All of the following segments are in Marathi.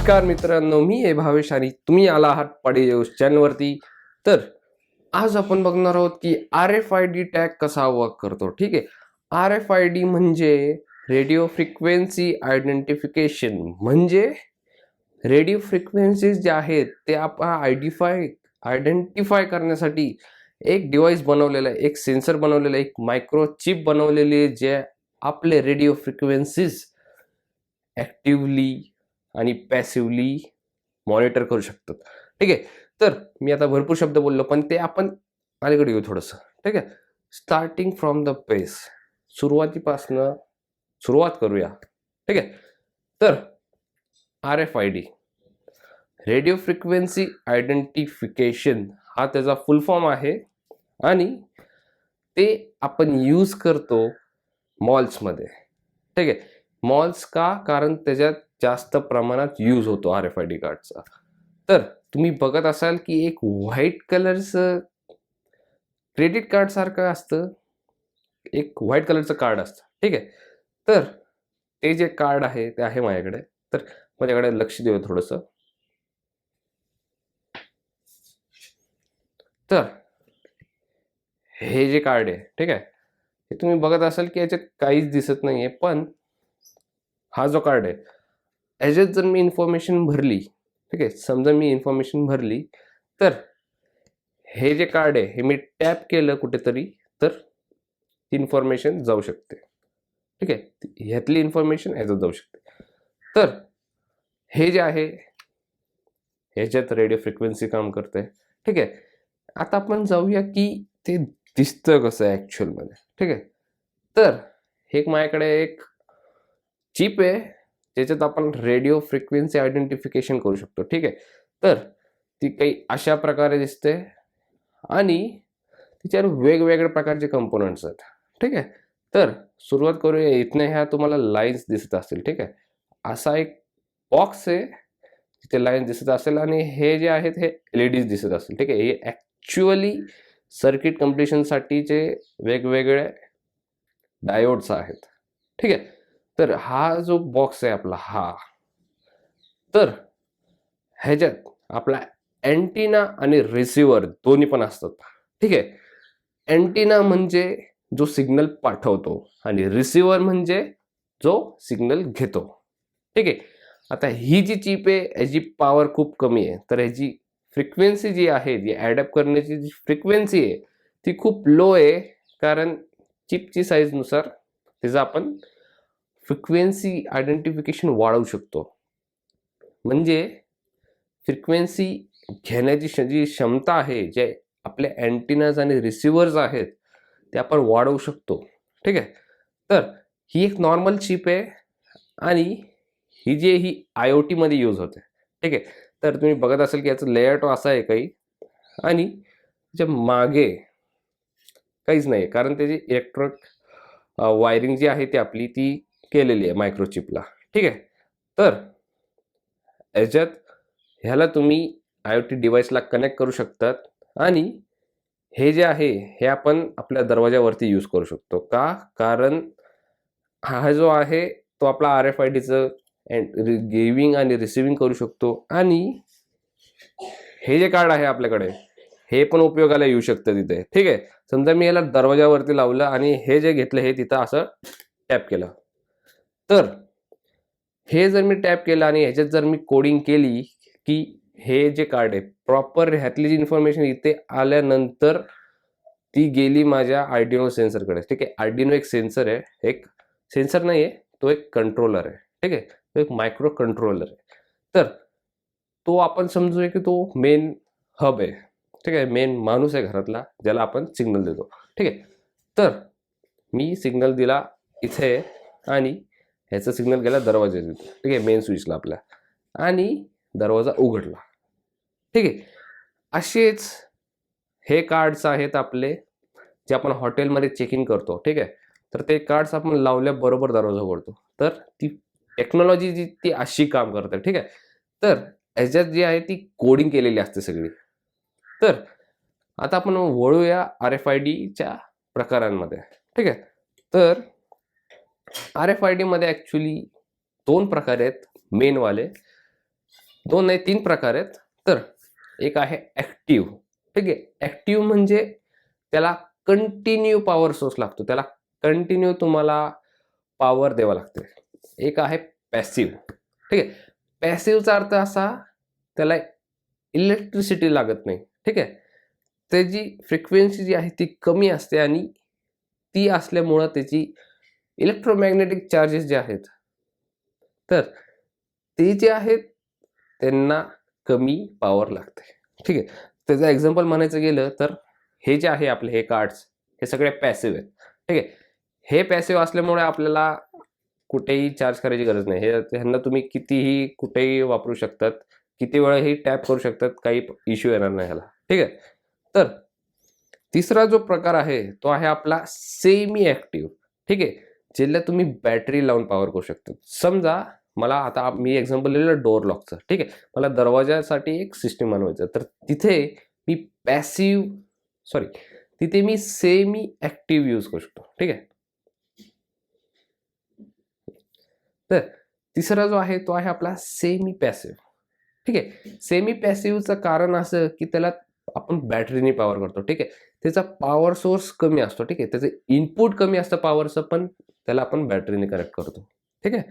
नमस्कार मित्रांनो, मी आहे भावेश आणि तुम्ही आला आहात पाडी न्यूज चॅनलवरती. तर आज आपण बघणार आहोत की RFID टॅग कसा वर्क करतो. ठीक आहे, RFID म्हणजे रेडिओ फ्रिक्वेन्सी आयडेंटिफिकेशन. म्हणजे रेडिओ फ्रिक्वेन्सीज जे आहेत ते आपण आयडेंटिफाय करण्यासाठी एक डिव्हाइस बनवलेलं आहे, एक सेन्सर बनवलेलं आहे, एक मायक्रो चिप बनवलेली आहे, जे आपले रेडिओ फ्रिक्वेन्सीज ॲक्टिव्हली आणि पॅसिव्हली मॉनिटर करू शकतात. ठीक आहे, तर मी आता भरपूर शब्द बोललो, पण ते आपण अलीकडे येऊ थोडंसं. ठीक आहे, स्टार्टिंग फ्रॉम द बेस, सुरुवातीपासनं सुरुवात करूया. ठीक आहे, तर RFID रेडिओ फ्रिक्वेन्सी आयडेंटिफिकेशन हा त्याचा फुल फॉर्म आहे आणि ते आपण यूज करतो मॉल्समध्ये. ठीक आहे, मॉल्स का? कारण त्याच्यात जास्त प्रमाणात यूज होतो RFID कार्डचा. तर तुम्ही बघत असाल की एक व्हाईट कलरचं क्रेडिट कार्ड सारखं असतं, एक व्हाईट कलरचं कार्ड असतं. ठीक आहे, तर ते जे कार्ड आहे ते आहे माझ्याकडे. तर माझ्याकडे लक्ष देऊ थोडंसं. तर हे जे कार्ड आहे, ठीक आहे, हे तुम्ही बघत असाल की याच्यात काहीच दिसत नाहीये, पण हा जो कार्ड आहे ह्याच्यात जर मी इन्फॉर्मेशन भरली, ठीक आहे, समजा मी इन्फॉर्मेशन भरली, तर हे जे कार्ड आहे हे मी टॅप केलं कुठेतरी तर ती इन्फॉर्मेशन जाऊ शकते. ठीक आहे, ह्यातली इन्फॉर्मेशन ह्याच्यात जाऊ शकते. तर हे जे आहे ह्याच्यात रेडिओ फ्रिक्वेन्सी काम करते. ठीक आहे, आता आपण जाऊया की ते दिसतं कसं आहे ॲक्च्युअलमध्ये. ठीक आहे, तर हे माझ्याकडे एक चिप आहे ज्याच्यात आपण रेडिओ फ्रिक्वेन्सी आयडेंटिफिकेशन करू शकतो. ठीक आहे, तर ती काही अशा प्रकारे दिसते आणि तिच्यावर वेगवेगळ्या प्रकारचे कंपोनंट्स आहेत. ठीक आहे, तर सुरुवात करूया इथनं. ह्या तुम्हाला लाईन्स दिसत असतील. ठीक आहे, असा एक बॉक्स आहे तिथे लाईन दिसत असेल आणि हे जे आहेत हे LEDs दिसत असतील. ठीक आहे, हे ॲक्च्युअली सर्किट कम्प्लिशनसाठीचे वेगवेगळे डायोड्स आहेत. ठीक आहे, तर हा जो बॉक्स आहे आपला हा, तर ह्याच्यात आपला अँटिना आणि रिसिव्हर दोन्ही पण असतात. ठीक आहे, अँटिना म्हणजे जो सिग्नल पाठवतो आणि रिसिव्हर म्हणजे जो सिग्नल घेतो. ठीक आहे, आता ही जी चिप आहे याची पॉवर खूप कमी आहे, तर ह्याची फ्रिक्वेन्सी जी आहे, जी ॲडॅप्ट करण्याची जी फ्रिक्वेन्सी आहे ती खूप लो आहे, कारण चिपची साईजनुसार त्याचं आपण फ्रिक्वेन्सी आयडेंटिफिकेशन वाढवू शकतो. म्हणजे फ्रिक्वेन्सी घेण्याची जी क्षमता आहे, जे आपले अँटिनाज आणि रिसिव्हर्स आहेत ते आपण वाढवू शकतो. ठीक आहे, तर ही एक नॉर्मल चिप आहे आणि ही IoT मध्ये यूज होते. ठीक आहे, तर तुम्ही बघत असाल की याचं लेआउट असं आहे काही आणि त्याच्या मागे काहीच नाही, कारण त्याची इलेक्ट्रिक वायरिंग जी आहे ती आपली ती केलेली आहे मायक्रोचिपला. ठीक आहे, तर याच्यात ह्याला तुम्ही IoT डिव्हाइसला कनेक्ट करू शकतात आणि हे जे आहे हे आपण आपल्या दरवाजावरती यूज करू शकतो. का? कारण हा जो आहे तो आपला RFIDचं गिविंग आणि रिसिव्हिंग करू शकतो आणि हे जे कार्ड आहे आपल्याकडे हे पण उपयोगाला येऊ शकतं तिथे. ठीक आहे, समजा मी याला दरवाजावरती लावलं आणि हे जे घेतलं हे तिथं असं टॅप केलं, तर हे जर मी टॅप केलं आणि ह्याच्यात जर मी कोडिंग केली की हे जे कार्ड आहे प्रॉपर ह्यातली जी इन्फॉर्मेशन इथे आल्यानंतर ती गेली माझ्या आर्डिनो सेन्सरकडे. ठीक आहे, आर्डिनो एक सेन्सर आहे, एक सेन्सर नाही आहे, तो एक कंट्रोलर आहे. ठीक आहे, तो एक मायक्रो कंट्रोलर आहे. तर तो आपण समजूया की तो मेन हब आहे. ठीक आहे, मेन माणूस आहे घरातला ज्याला आपण सिग्नल देतो. ठीक आहे, तर मी सिग्नल दिला इथे आणि ह्याचा सिग्नल गेला दरवाजात. ठीक आहे, मेन स्विचला आपल्या, आणि दरवाजा उघडला. ठीक आहे, असेच हे कार्ड्स आहेत आपले जे आपण हॉटेलमध्ये चेक इन करतो. ठीक आहे, तर ते कार्ड्स आपण लावल्याबरोबर दरवाजा उघडतो. तर ती टेक्नॉलॉजी जी ती अशी काम करते. ठीक आहे, तर ह्याच्यात जी आहे ती कोडिंग केलेली असते सगळी. तर आता आपण वळूया RFIDच्या प्रकारांमध्ये. ठीक आहे, तर RFID मध्ये ॲक्च्युली दोन प्रकार आहेत मेनवाले. दोन नाही 3 प्रकार आहेत. तर एक आहे ऍक्टिव्ह. ठीक आहे, ऍक्टिव्ह म्हणजे त्याला कंटिन्यू पॉवर सोर्स लागतो, त्याला कंटिन्यू तुम्हाला पॉवर द्यावा लागते. एक आहे पॅसिव्ह. ठीक आहे, पॅसिव्हचा अर्थ असा त्याला इलेक्ट्रिसिटी लागत नाही. ठीक आहे, त्याची फ्रिक्वेन्सी जी आहे ती कमी असते आणि ती असल्यामुळं त्याची इलेक्ट्रोमॅग्नेटिक चार्जेस जे आहेत तर ते जे आहेत त्यांना कमी पॉवर लागते. ठीक आहे, त्याचं एक्झाम्पल म्हणायचं गेलं तर हे जे आहे आपले हे कार्ड्स हे सगळे पॅसिव्ह आहेत. ठीक आहे, हे पॅसिव्ह असल्यामुळे आपल्याला कुठेही चार्ज करायची गरज नाही. ह्यांना तुम्ही कितीही कुठेही वापरू शकतात, किती वेळाही टॅप करू शकतात, काही इश्यू येणार नाही ह्याला. ठीक आहे, तर तिसरा जो प्रकार आहे तो आहे आपला सेमी ऍक्टिव्ह. ठीक आहे, ज्याला तुम्ही बॅटरी लावून पॉवर करू शकता. समजा मला आता मी एक्झाम्पल दिलेलं डोअर लॉकचं. ठीक आहे, मला दरवाजासाठी एक सिस्टीम बनवायचं, तर तिथे मी तिथे मी सेमी ऍक्टिव्ह यूज करू शकतो. ठीक आहे, तर तिसरा जो आहे तो आहे आपला सेमी पॅसिव्ह. ठीक आहे, सेमी पॅसिव्हचं कारण असं की त्याला आपण बॅटरीने पॉवर करतो. ठीक आहे, त्याचा पॉवर सोर्स कमी असतो. ठीक आहे, त्याचं इनपुट कमी असतं पॉवरचं, पण त्याला आपण बॅटरीने कनेक्ट करतो. ठीक आहे,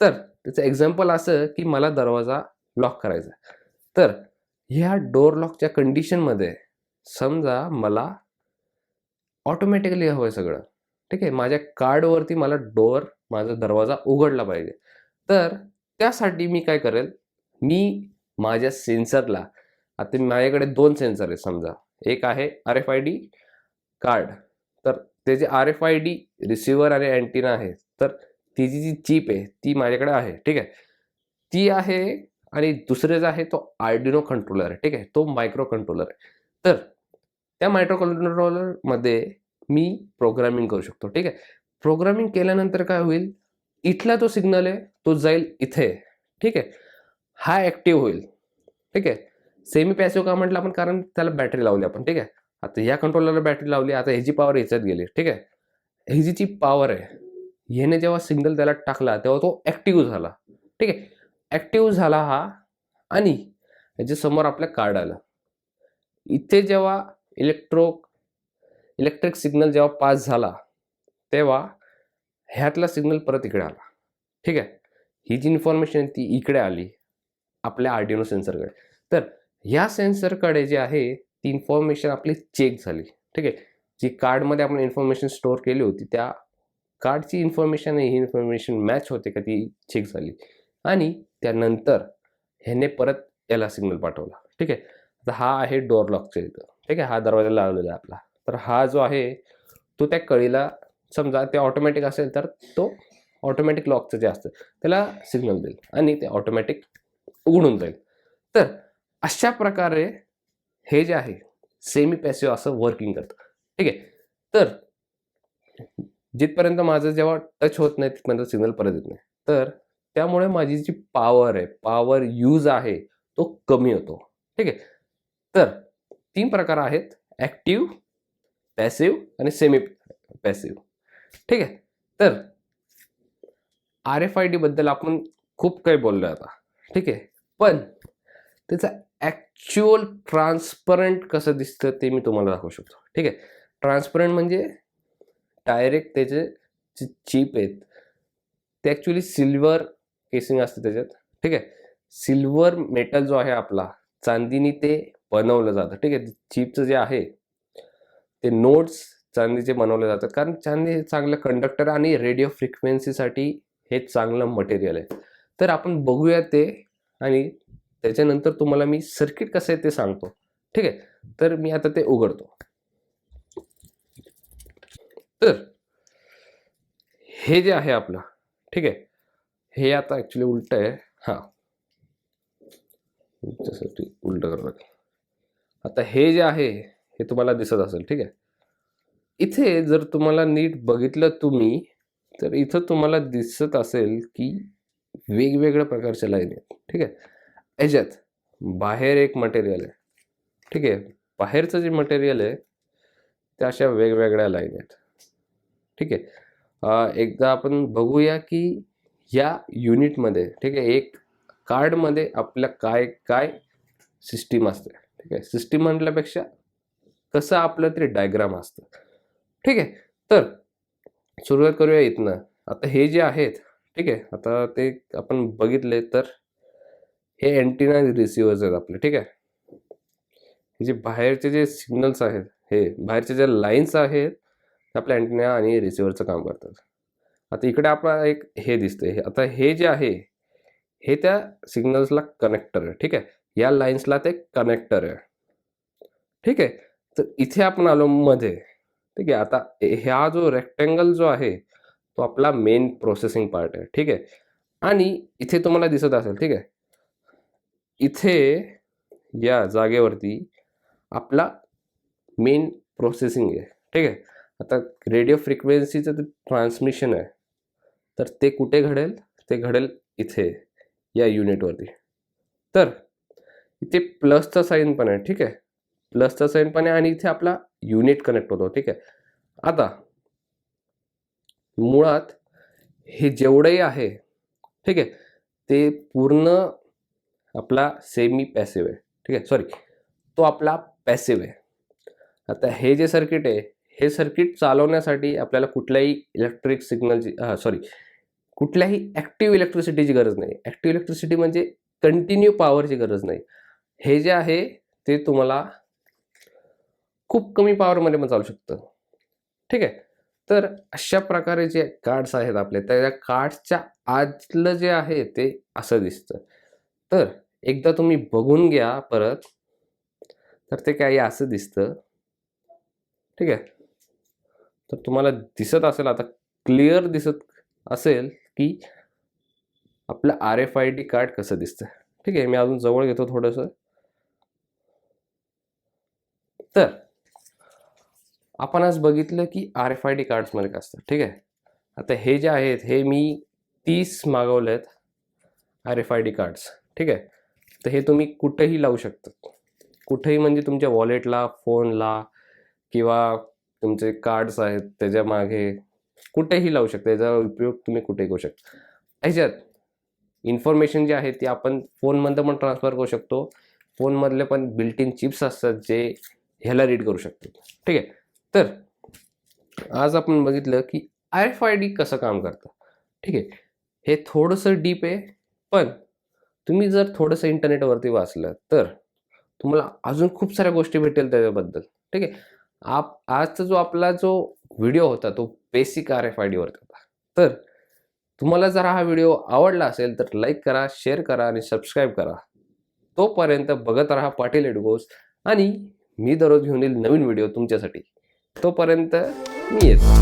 तर त्याचं एक्झाम्पल असं की मला दरवाजा लॉक करायचा, तर ह्या डोअर लॉकच्या कंडिशनमध्ये समजा मला ऑटोमॅटिकली हवं आहे सगळं. ठीक आहे, माझ्या कार्डवरती मला माझा दरवाजा उघडला पाहिजे. तर त्यासाठी मी काय करेल, मी माझ्या सेन्सरला, आता माझ्याकडे 2 सेन्सर आहेत समजा, एक आहे RFID कार्ड, तर त्याचे RFID रिसिव्हर आणि अँटिना आहे, तर तिची जी चिप आहे ती माझ्याकडे आहे. ठीक आहे, ती आहे आणि दुसरे जो आहे तो आर्डिनो कंट्रोलर आहे. ठीक आहे, तो मायक्रो कंट्रोलर आहे. तर त्या मायक्रो कंट्रोलरमध्ये मी प्रोग्रामिंग करू शकतो. ठीक आहे, प्रोग्रामिंग केल्यानंतर काय होईल, इथला तो सिग्नल आहे तो जाईल इथे. ठीक आहे, हा ऍक्टिव्ह होईल. ठीक आहे, सेमी पॅसिव्ह का म्हटलं आपण, कारण त्याला बॅटरी लावली आपण. ठीक आहे, आता या कंट्रोलरला बॅटरी लावली, आता ह्याची पॉवर ह्याच्यात गेली. ठीक आहे, ह्याची जी पॉवर आहे, ह्याने जेव्हा सिग्नल त्याला टाकला तेव्हा तो ऍक्टिव्ह झाला. ठीक आहे, ऍक्टिव्ह झाला हा, आणि ह्याच्या समोर आपल्या कार्ड आलं. इथे जेव्हा इलेक्ट्रिक सिग्नल जेव्हा पास झाला तेव्हा ह्यातला सिग्नल परत इकडे आला. ठीक आहे, ही जी इन्फॉर्मेशन ती इकडे आली आपल्या आर्डिनो सेन्सरकडे. तर ह्या सेन्सरकडे जे आहे ती इन्फॉर्मेशन आपली चेक झाली. ठीक आहे, जी कार्डमध्ये आपण इन्फॉर्मेशन स्टोअर केली होती त्या कार्डची इन्फॉर्मेशन ही इन्फॉर्मेशन मॅच होते का ती चेक झाली, आणि त्यानंतर ह्याने परत याला सिग्नल पाठवला. ठीक आहे, आता हा आहे डोअर लॉकच्या इथं. ठीक आहे, हा दरवाजा लावलेला आहे आपला, तर हा जो आहे तो त्या कळीला, समजा ते ऑटोमॅटिक असेल तर तो ऑटोमॅटिक लॉकचं जे असतं त्याला सिग्नल देईल आणि ते ऑटोमॅटिक उघडून जाईल. तर अशा प्रकारे हे जे आहे सेमी पॅसिव्ह असं वर्किंग करतं. ठीक आहे, तर जिथपर्यंत माझं जेव्हा टच होत नाही तिथपर्यंत सिग्नल परत येत नाही, तर त्यामुळे माझी जी पॉवर यूज आहे तो कमी होतो. ठीक आहे, तर 3 प्रकार आहेत, ऍक्टिव्ह, पॅसिव्ह आणि सेमी पॅसिव्ह. ठीक आहे, तर RFID बद्दल आपण खूप काही बोललोय आता. ठीक आहे, पण त्याचं ऍक्च्युअल ट्रान्सपरंट कसं दिसतं ते मी तुम्हाला दाखवू शकतो. ठीक आहे, ट्रान्सपरंट म्हणजे डायरेक्ट त्याचे जे चिप आहेत ते ॲक्च्युली सिल्वर केसिंग असते त्याच्यात. ठीक आहे, सिल्वर मेटल जो आहे आपला, चांदीने ते बनवलं जातं. ठीक आहे, चिपचं जे आहे ते नोड्स चांदीचे बनवले जातात, कारण चांदी हे चांगलं कंडक्टर आणि रेडिओ फ्रिक्वेन्सीसाठी हे चांगलं मटेरियल आहे. तर आपण बघूया ते, आणि त्याच्यानंतर तुम्हाला मी सर्किट कसं आहे ते सांगतो. ठीक आहे, तर मी आता ते उघडतो. तर हे जे आहे आपलं, ठीक आहे, हे आता ॲक्च्युली उलट आहे. हां, तुमच्यासाठी उलट करावं लागेल. आता हे जे आहे हे तुम्हाला दिसत असेल. ठीक आहे, इथे जर तुम्हाला नीट बघितलं तुम्ही, तर इथं तुम्हाला दिसत असेल की वेगवेगळ्या प्रकारच्या लाईन आहेत. ठीक आहे, ह्याच्यात बाहेर एक मटेरियल आहे. ठीक आहे, बाहेरचं जे मटेरियल आहे त्या अशा वेगवेगळ्या लाईन आहेत. ठीक आहे, एकदा आपण बघूया की या युनिटमध्ये, ठीक आहे, एक कार्डमध्ये आपल्या काय काय सिस्टीम असते, ठीक आहे. सिस्टीम म्हटल्यापेक्षा कसं आपलं तरी डायग्राम असतं, ठीक आहे. तर सुरुवात करूया इथनं. आता हे जे आहेत, ठीक आहे, आता ते आपण बघितले तर हे अँटिना रिसिव्हर्स आहेत आपले, ठीक आहे. हे जे बाहेरचे जे सिग्नल्स आहेत, हे बाहेरचे ज्या लाईन्स आहेत आपल्या अँटिना आणि रिसिव्हरचं काम करतात. आता इकडे आपल्याला एक हे दिसतंय. आता हे जे आहे हे त्या सिग्नल्सला कनेक्टर आहे, ठीक आहे. या लाईन्सला ते कनेक्टर आहे, ठीक आहे. तर इथे आपण आलो मध्ये, ठीक आहे. आता ह्या जो रेक्टँगल जो आहे तो आपला मेन प्रोसेसिंग पार्ट आहे, ठीक आहे. आणि इथे तुम्हाला दिसत असेल, ठीक आहे, इथे या जागेवरती आपला मेन प्रोसेसिंग आहे, ठीक आहे. आता रेडिओ फ्रिक्वेन्सीचं ते ट्रान्समिशन आहे, तर ते कुठे घडेल? ते घडेल इथे या युनिटवरती. तर इथे प्लसचा साईन पण आहे, ठीक आहे. प्लसचा साईन पण आहे आणि इथे आपला युनिट कनेक्ट होतो, ठीक आहे. आता मुळात हे जेवढंही आहे, ठीक आहे, ते पूर्ण आपला सेमी पॅसिव्ह आहे, ठीक आहे. सॉरी, तो आपला पॅसिव्ह आहे. आता हे जे सर्किट आहे, हे सर्किट चालवण्यासाठी आपल्याला कुठल्याही इलेक्ट्रिक सिग्नलची कुठल्याही ॲक्टिव्ह इलेक्ट्रिसिटीची गरज नाही. ॲक्टिव्ह इलेक्ट्रिसिटी म्हणजे कंटिन्यू पॉवरची गरज नाही. हे जे आहे ते तुम्हाला खूप कमी पॉवरमध्ये पण चालू शकतं, ठीक आहे. तर अशा प्रकारे जे कार्ड्स आहेत आपले, त्या कार्ड्सच्या आतलं जे आहे ते असं दिसतं. तर एकदा तुम्ही बघून घ्या परत, तर ते काही असं दिसतं, ठीक आहे. तर तुम्हाला दिसत असेल, आता क्लिअर दिसत असेल की आपलं RFID कार्ड कसं दिसतं, ठीक आहे. मी अजून जवळ घेतो थोडंसं. तर आपण आज बघितलं की RFID कार्ड्समध्ये काय असतं, ठीक आहे. आता हे जे आहेत हे मी 30 मागवले आहेत RFID कार्ड्स, ठीक आहे. तर हे तुम्ही कुठेही लावू शकता, कुठेही म्हणजे तुमच्या वॉलेटला, फोनला किंवा तुमचे कार्ड्स आहेत त्याच्या मागे कुठेही लावू शकता. याचा उपयोग तुम्ही कुठेही करू शकता. ह्याच्यात इन्फॉर्मेशन जी आहे ती आपण फोनमध्ये पण ट्रान्सफर करू शकतो. फोनमधले पण बिल्ट इन चिप्स असतात जे ह्याला रीड करू शकतात, ठीक आहे. तर आज आपण बघितलं की RFID कसं काम करतं, ठीक आहे. हे थोडंसं डीप आहे, पण तुम्ही जर थोडंसं इंटरनेटवरती वाचलं तर तुम्हाला अजून खूप साऱ्या गोष्टी भेटेल त्याच्याबद्दल, ठीक आहे. आजचा जो आपला जो व्हिडिओ होता तो बेसिक RFID वरती होता. तर तुम्हाला जर हा व्हिडिओ आवडला असेल तर लाईक करा, शेअर करा आणि सबस्क्राईब करा. तोपर्यंत बघत राहा पाटील एडुगोस आणि मी दररोज घेऊन येईल नवीन व्हिडिओ तुमच्यासाठी. तोपर्यंत मी येतो.